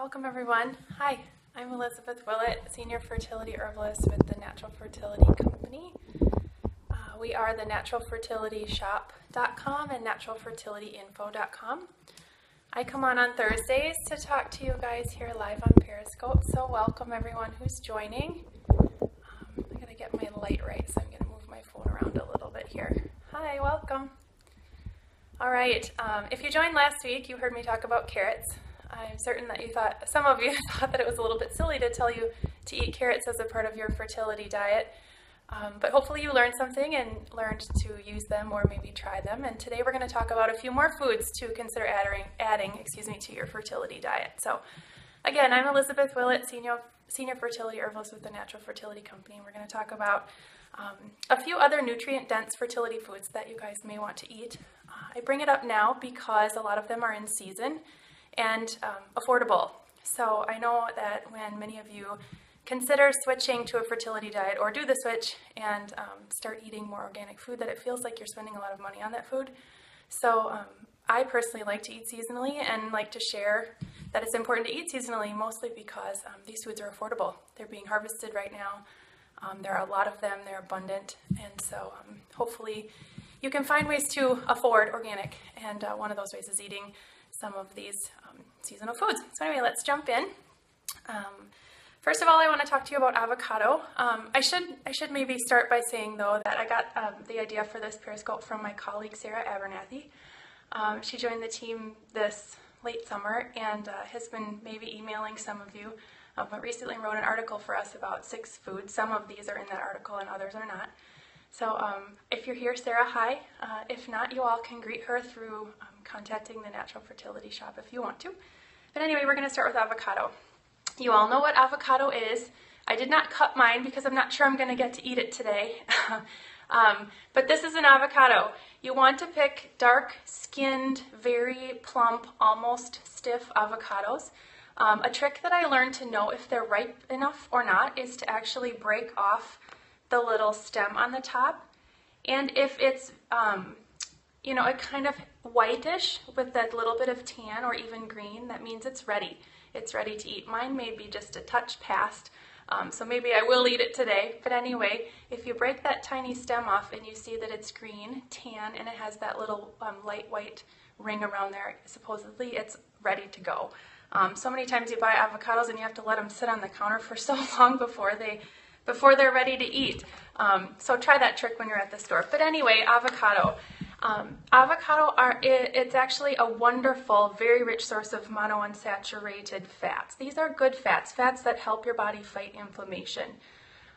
Welcome everyone. Hi, I'm Elizabeth Willett, Senior Fertility Herbalist with the Natural Fertility Company. We are the naturalfertilityshop.com and naturalfertilityinfo.com. I come on Thursdays to talk to you guys here live on Periscope, so welcome everyone who's joining. I gotta get my light right, so I'm gonna move my phone around a little bit here. Hi, welcome. All right, if you joined last week, you heard me talk about carrots. I'm certain that some of you thought that it was a little bit silly to tell you to eat carrots as a part of your fertility diet, but hopefully you learned something and learned to use them or maybe try them. And today we're going to talk about a few more foods to consider adding to your fertility diet. So again, I'm Elizabeth Willett, Senior Fertility Herbalist with the Natural Fertility Company, and we're going to talk about a few other nutrient-dense fertility foods that you guys may want to eat. I bring it up now because a lot of them are in season and affordable. So I know that when many of you consider switching to a fertility diet or do the switch and start eating more organic food, that it feels like you're spending a lot of money on that food. So I personally like to eat seasonally and like to share that it's important to eat seasonally, mostly because these foods are affordable. They're being harvested right now. There are a lot of them, they're abundant, and so hopefully you can find ways to afford organic, and one of those ways is eating some of these seasonal foods. So anyway, let's jump in. First of all, I want to talk to you about avocado. I should maybe start by saying, though, that I got the idea for this Periscope from my colleague Sarah Abernathy. She joined the team this late summer and has been maybe emailing some of you, but recently wrote an article for us about 6 foods. Some of these are in that article and others are not. So if you're here, Sarah, hi. If not, you all can greet her through contacting the Natural Fertility Shop if you want to. But anyway, we're going to start with avocado. You all know what avocado is. I did not cut mine because I'm not sure I'm going to get to eat it today. But this is an avocado. You want to pick dark-skinned, very plump, almost stiff avocados. A trick that I learned to know if they're ripe enough or not is to actually break off the little stem on the top. And if it's, a kind of whitish with that little bit of tan or even green, that means it's ready. It's ready to eat. Mine may be just a touch past, so maybe I will eat it today. But anyway, if you break that tiny stem off and you see that it's green, tan, and it has that little light white ring around there, supposedly it's ready to go. So many times you buy avocados and you have to let them sit on the counter for so long before they're ready to eat. So try that trick when you're at the store. But anyway, avocado. It's actually a wonderful, very rich source of monounsaturated fats. These are good fats that help your body fight inflammation.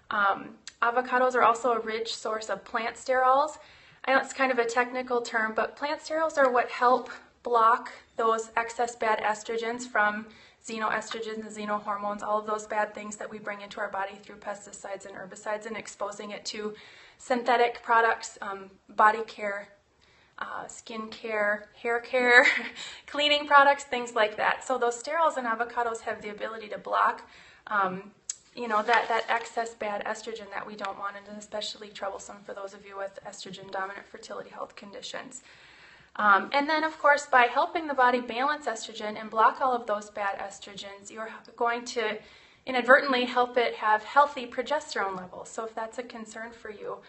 Avocados are also a rich source of plant sterols. I know it's kind of a technical term, but plant sterols are what help block those excess bad estrogens from xenoestrogens and xenohormones, all of those bad things that we bring into our body through pesticides and herbicides and exposing it to synthetic products, body care, skin care, hair care, cleaning products, things like that. So those sterols in avocados have the ability to block that excess bad estrogen that we don't want, and especially troublesome for those of you with estrogen-dominant fertility health conditions. And then, of course, by helping the body balance estrogen and block all of those bad estrogens, you're going to inadvertently help it have healthy progesterone levels. So if that's a concern for you,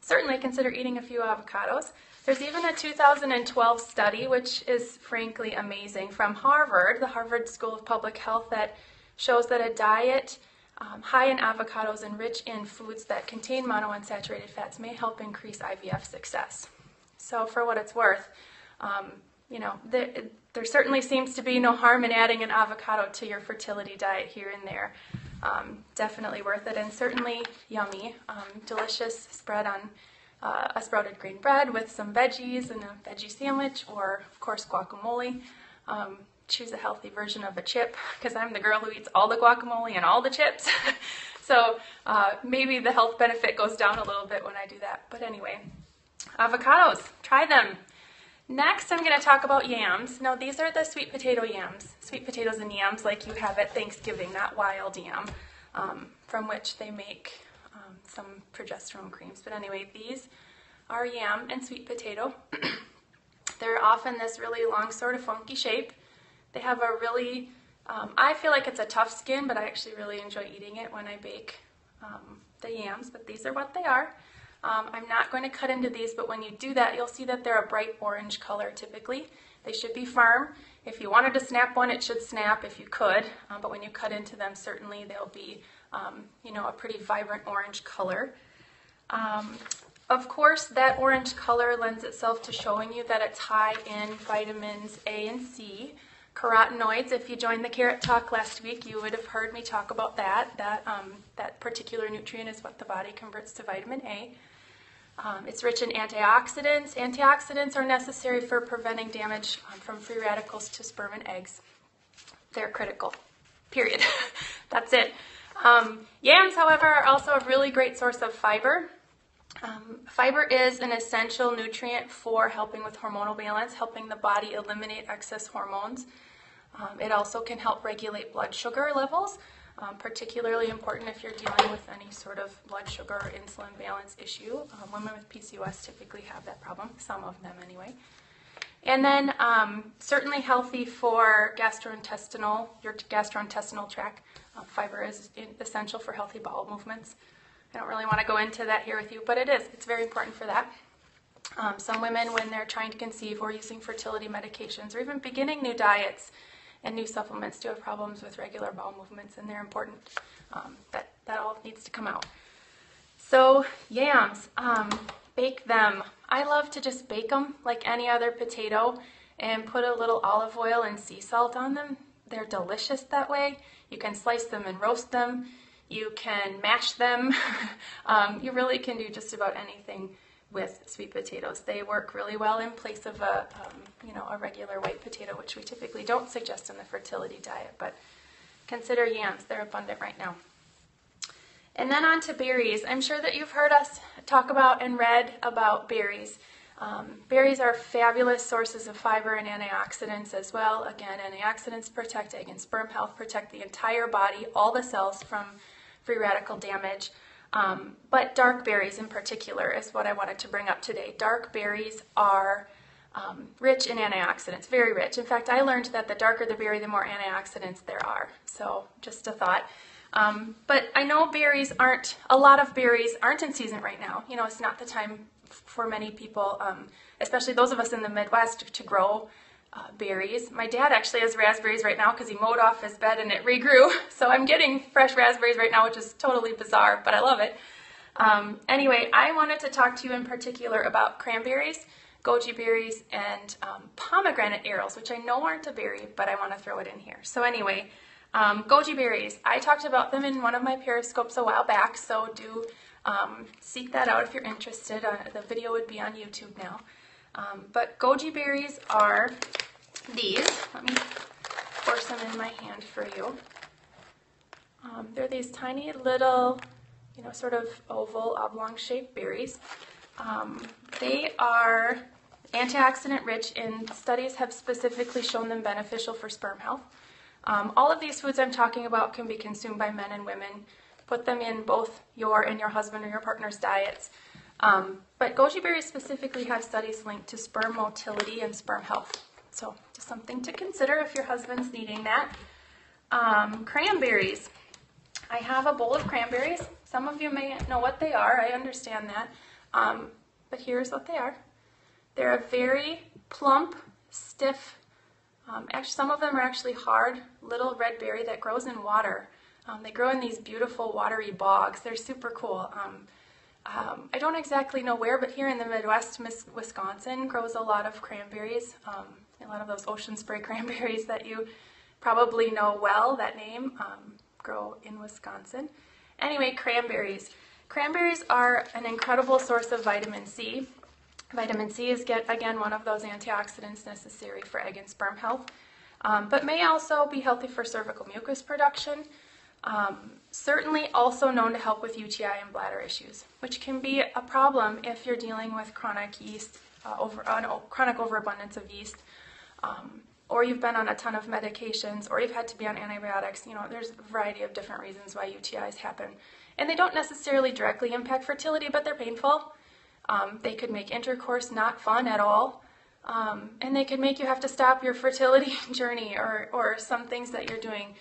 certainly consider eating a few avocados. There's even a 2012 study, which is frankly amazing, from Harvard, the Harvard School of Public Health, that shows that a diet high in avocados and rich in foods that contain monounsaturated fats may help increase IVF success. So for what it's worth, there certainly seems to be no harm in adding an avocado to your fertility diet here and there. Definitely worth it, and certainly yummy. Delicious spread on a sprouted grain bread with some veggies and a veggie sandwich, or of course guacamole. Choose a healthy version of a chip, because I'm the girl who eats all the guacamole and all the chips. So maybe the health benefit goes down a little bit when I do that. But anyway, avocados, try them. Next, I'm going to talk about yams. Now, these are the sweet potato yams. Sweet potatoes and yams like you have at Thanksgiving, not wild yam, from which they make some progesterone creams. But anyway, these are yam and sweet potato. They're often this really long, sort of funky shape. They have a really, I feel like it's a tough skin, but I actually really enjoy eating it when I bake the yams, but these are what they are. I'm not going to cut into these, but when you do that, you'll see that they're a bright orange color typically. They should be firm. If you wanted to snap one, it should snap if you could, but when you cut into them, certainly they'll be, you know, a pretty vibrant orange color. Of course, that orange color lends itself to showing you that it's high in vitamins A and C. Carotenoids, if you joined the Carrot Talk last week, you would have heard me talk about that. That particular nutrient is what the body converts to vitamin A. It's rich in antioxidants. Antioxidants are necessary for preventing damage from free radicals to sperm and eggs. They're critical, period. That's it. Yams, however, are also a really great source of fiber. Fiber is an essential nutrient for helping with hormonal balance, helping the body eliminate excess hormones. It also can help regulate blood sugar levels, particularly important if you're dealing with any sort of blood sugar or insulin balance issue. Women with PCOS typically have that problem, some of them anyway. And then certainly healthy for your gastrointestinal tract. Fiber is essential for healthy bowel movements. I don't really want to go into that here with you, but it is. It's very important for that. Some women, when they're trying to conceive or using fertility medications or even beginning new diets and new supplements, do have problems with regular bowel movements, and they're important. That all needs to come out. So yams, bake them. I love to just bake them like any other potato and put a little olive oil and sea salt on them. They're delicious that way. You can slice them and roast them. You can mash them. You really can do just about anything with sweet potatoes. They work really well in place of a regular white potato, which we typically don't suggest in the fertility diet, but consider yams. They're abundant right now. And then on to berries. I'm sure that you've heard us talk about and read about berries. Berries are fabulous sources of fiber and antioxidants as well. Again, antioxidants protect egg and sperm health, protect the entire body, all the cells from free radical damage. But dark berries in particular is what I wanted to bring up today. Dark berries are rich in antioxidants, very rich. In fact, I learned that the darker the berry, the more antioxidants there are. So just a thought. But I know a lot of berries aren't in season right now. You know, it's not the time for many people, especially those of us in the Midwest, to grow berries. My dad actually has raspberries right now because he mowed off his bed and it regrew. So I'm getting fresh raspberries right now, which is totally bizarre, but I love it. Anyway, I wanted to talk to you in particular about cranberries, goji berries, and pomegranate arrows, which I know aren't a berry, but I want to throw it in here. So anyway, goji berries. I talked about them in one of my periscopes a while back, so do seek that out if you're interested. The video would be on YouTube now. But goji berries are these. Let me force them in my hand for you. They're these tiny little, sort of oval, oblong-shaped berries. They are antioxidant rich, and studies have specifically shown them beneficial for sperm health. All of these foods I'm talking about can be consumed by men and women. Put them in both your and your husband or your partner's diets. But goji berries specifically have studies linked to sperm motility and sperm health. So just something to consider if your husband's needing that. Cranberries. I have a bowl of cranberries. Some of you may know what they are. I understand that. But here's what they are. They're a very plump, stiff, actually some of them are actually hard, little red berry that grows in water. They grow in these beautiful watery bogs. They're super cool. I don't exactly know where, but here in the Midwest, Wisconsin grows a lot of cranberries, a lot of those ocean spray cranberries that you probably know well, that name, grow in Wisconsin. Anyway, cranberries. Cranberries are an incredible source of vitamin C. Vitamin C is, again, one of those antioxidants necessary for egg and sperm health, but may also be healthy for cervical mucus production. Certainly also known to help with UTI and bladder issues, which can be a problem if you're dealing with chronic yeast, chronic overabundance of yeast, or you've been on a ton of medications, or you've had to be on antibiotics. There's a variety of different reasons why UTIs happen. And they don't necessarily directly impact fertility, but they're painful. They could make intercourse not fun at all. And they can make you have to stop your fertility journey or some things that you're doing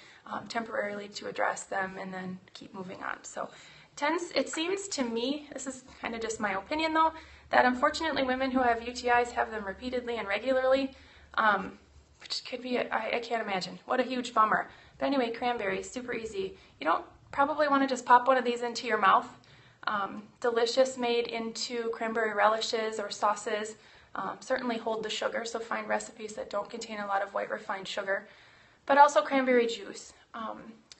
temporarily to address them and then keep moving on. So it seems to me, this is kind of just my opinion though, that unfortunately women who have UTIs have them repeatedly and regularly, which could be, I can't imagine. What a huge bummer. But anyway, cranberries, super easy. You don't probably want to just pop one of these into your mouth. Delicious, made into cranberry relishes or sauces. Certainly hold the sugar, so find recipes that don't contain a lot of white refined sugar. But also cranberry juice.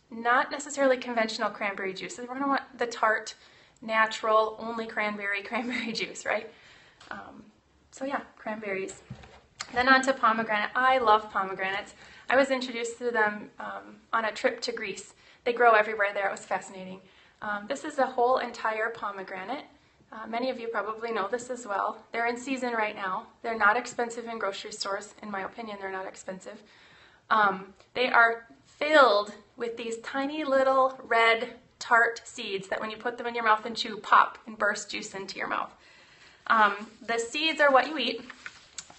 Not necessarily conventional cranberry juice. We're going to want the tart, natural, only cranberry juice, right? So yeah, cranberries. Then on to pomegranate. I love pomegranates. I was introduced to them on a trip to Greece. They grow everywhere there. It was fascinating. This is a whole entire pomegranate. Many of you probably know this as well. They're in season right now. They're not expensive in grocery stores. In my opinion, they're not expensive. They are filled with these tiny little red tart seeds that when you put them in your mouth and chew, pop and burst juice into your mouth. The seeds are what you eat.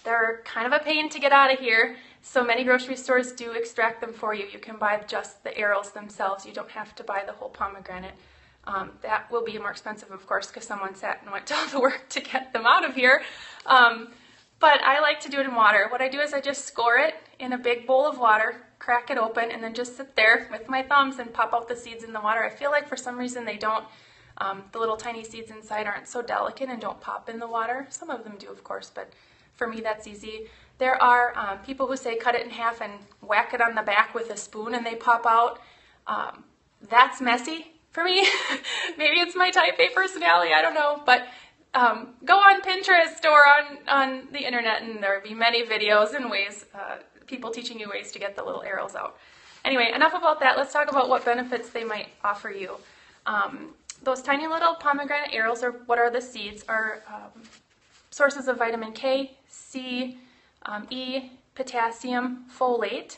They're kind of a pain to get out of here, so many grocery stores do extract them for you. You can buy just the arils themselves. You don't have to buy the whole pomegranate. That will be more expensive, of course, because someone sat and went to all the work to get them out of here. But I like to do it in water. What I do is I just score it in a big bowl of water, crack it open, and then just sit there with my thumbs and pop out the seeds in the water. I feel like for some reason they don't, the little tiny seeds inside aren't so delicate and don't pop in the water. Some of them do, of course, but for me that's easy. There are people who say cut it in half and whack it on the back with a spoon and they pop out. That's messy for me. Maybe it's my type A personality, I don't know, but go on Pinterest or on the internet and there will be many videos and ways, people teaching you ways to get the little arils out. Anyway, enough about that. Let's talk about what benefits they might offer you. Those tiny little pomegranate arils, or what are the seeds, are sources of vitamin K, C, E, potassium, folate,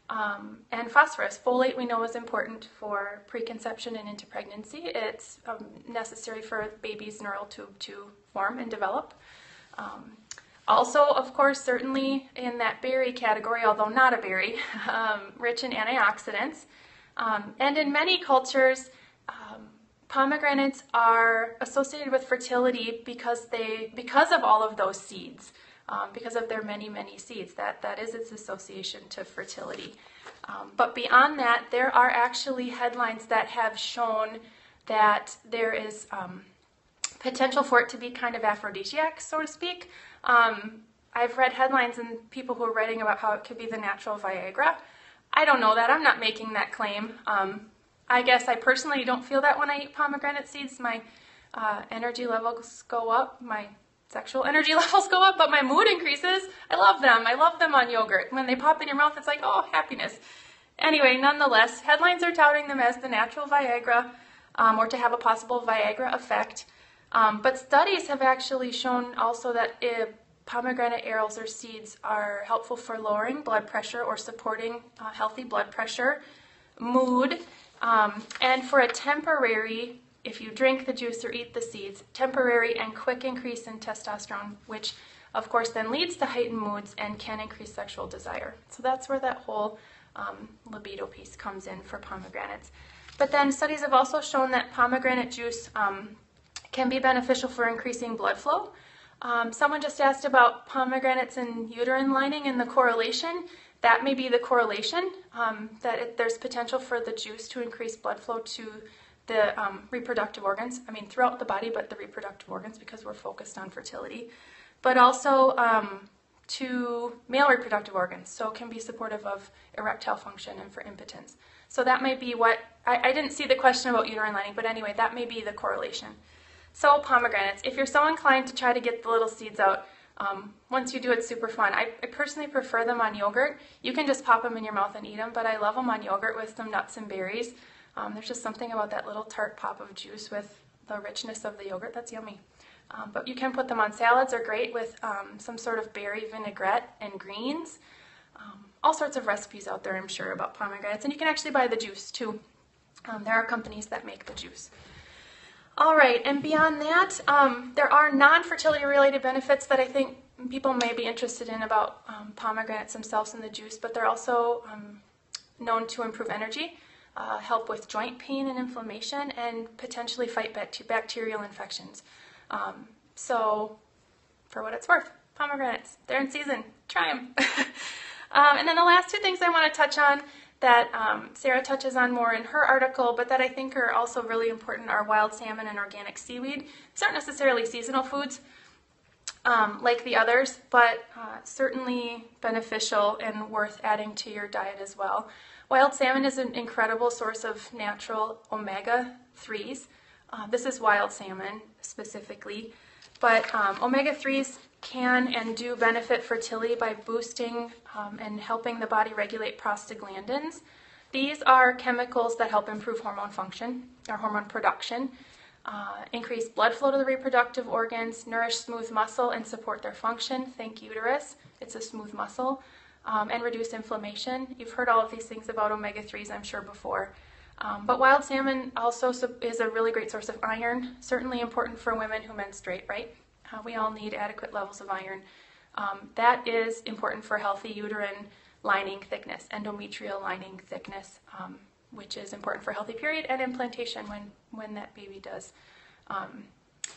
and phosphorus. Folate we know is important for preconception and into pregnancy. It's necessary for baby's neural tube to form and develop. Also, of course, certainly in that berry category, although not a berry, rich in antioxidants. And in many cultures, pomegranates are associated with fertility because of all of those seeds. Because of their many, many seeds. That is its association to fertility. But beyond that, there are actually headlines that have shown that there is potential for it to be kind of aphrodisiac, so to speak. I've read headlines and people who are writing about how it could be the natural Viagra. I don't know that. I'm not making that claim. I guess I personally don't feel that when I eat pomegranate seeds. My energy levels go up. My sexual energy levels go up, but my mood increases. I love them. I love them on yogurt. When they pop in your mouth, it's like, oh, happiness. Anyway, nonetheless, headlines are touting them as the natural Viagra, or to have a possible Viagra effect. But studies have actually shown also that pomegranate arils or seeds are helpful for lowering blood pressure or supporting healthy blood pressure, mood, and for a temporary, if you drink the juice or eat the seeds, temporary and quick increase in testosterone, which of course then leads to heightened moods and can increase sexual desire. So that's where that whole libido piece comes in for pomegranates. But then studies have also shown that pomegranate juice can be beneficial for increasing blood flow. Someone just asked about pomegranates and uterine lining and the correlation. That may be the correlation, there's potential for the juice to increase blood flow to the reproductive organs, throughout the body, but the reproductive organs because we're focused on fertility, but also to male reproductive organs, so it can be supportive of erectile function and for impotence. So that may be what, I didn't see the question about uterine lining, but anyway, that may be the correlation. So pomegranates, if you're so inclined to try to get the little seeds out, once you do, it's super fun. I personally prefer them on yogurt. You can just pop them in your mouth and eat them, but I love them on yogurt with some nuts and berries. There's just something about that little tart pop of juice with the richness of the yogurt. That's yummy. But you can put them on salads. They're great with some sort of berry vinaigrette and greens. All sorts of recipes out there, I'm sure, about pomegranates. And you can actually buy the juice, too. There are companies that make the juice. All right, and beyond that, there are non-fertility related benefits that I think people may be interested in about pomegranates themselves in the juice, but they're also known to improve energy, help with joint pain and inflammation, and potentially fight bacterial infections. So, for what it's worth, pomegranates, they're in season. Try them. And then the last two things I want to touch on that Sarah touches on more in her article, but that I think are also really important, are wild salmon and organic seaweed. These aren't necessarily seasonal foods like the others, but certainly beneficial and worth adding to your diet as well. Wild salmon is an incredible source of natural omega-3s. This is wild salmon specifically, but omega-3s can and do benefit fertility by boosting and helping the body regulate prostaglandins. These are chemicals that help improve hormone function or hormone production, increase blood flow to the reproductive organs, nourish smooth muscle and support their function. Think uterus, it's a smooth muscle, and reduce inflammation. You've heard all of these things about omega-3s, I'm sure, before. But wild salmon also is a really great source of iron, certainly important for women who menstruate, right? We all need adequate levels of iron. That is important for healthy uterine lining thickness, endometrial lining thickness, which is important for healthy period and implantation when that baby does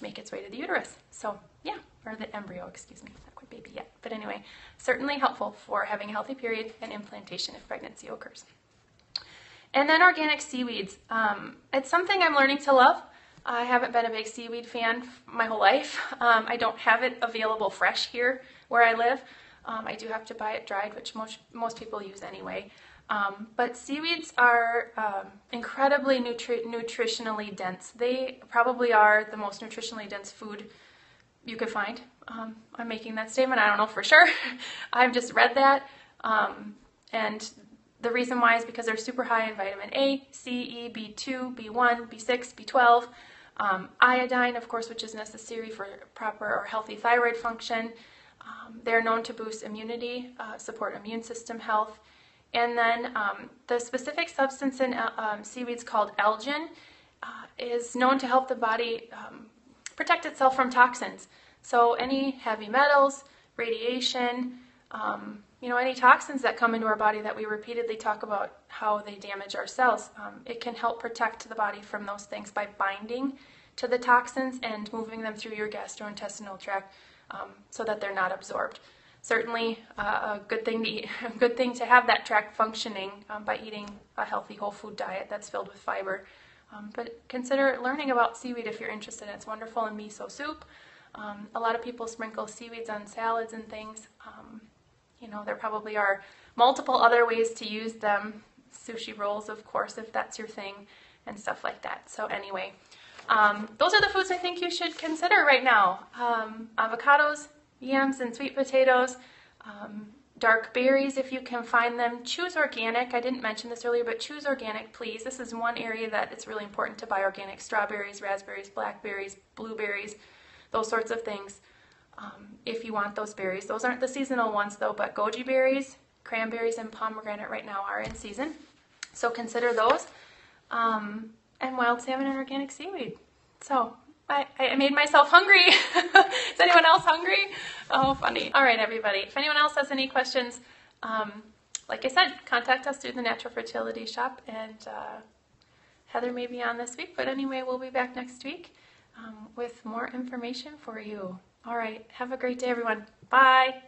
make its way to the uterus. So yeah, or the embryo, excuse me, not quite baby yet. But anyway, certainly helpful for having a healthy period and implantation if pregnancy occurs. And then organic seaweeds. It's something I'm learning to love. I haven't been a big seaweed fan my whole life. I don't have it available fresh here where I live. I do have to buy it dried, which most people use anyway. But seaweeds are incredibly nutritionally dense. They probably are the most nutritionally dense food you could find. I'm making that statement. I don't know for sure. I've just read that. And the reason why is because they're super high in vitamin A, C, E, B2, B1, B6, B12, iodine, of course, which is necessary for proper or healthy thyroid function. They're known to boost immunity, support immune system health. And then the specific substance in seaweeds called algin is known to help the body protect itself from toxins. So any heavy metals, radiation, any toxins that come into our body that we repeatedly talk about how they damage our cells, it can help protect the body from those things by binding to the toxins and moving them through your gastrointestinal tract so that they're not absorbed. Certainly a good thing to eat, a good thing to have that tract functioning by eating a healthy whole food diet that's filled with fiber. But consider learning about seaweed if you're interested. It's wonderful in miso soup. A lot of people sprinkle seaweeds on salads and things. There probably are multiple other ways to use them. Sushi rolls, of course, if that's your thing, and stuff like that. So anyway, those are the foods I think you should consider right now. Avocados, yams, and sweet potatoes. Dark berries, if you can find them. Choose organic. I didn't mention this earlier, but choose organic, please. This is one area that it's really important to buy organic. Strawberries, raspberries, blackberries, blueberries, those sorts of things. If you want those berries. Those aren't the seasonal ones though, but goji berries, cranberries, and pomegranate right now are in season. So consider those. And wild salmon and organic seaweed. So I made myself hungry. Is anyone else hungry? Oh, funny. All right, everybody. If anyone else has any questions, like I said, contact us through the Natural Fertility Shop, and Heather may be on this week, but anyway, we'll be back next week with more information for you. All right. Have a great day, everyone. Bye.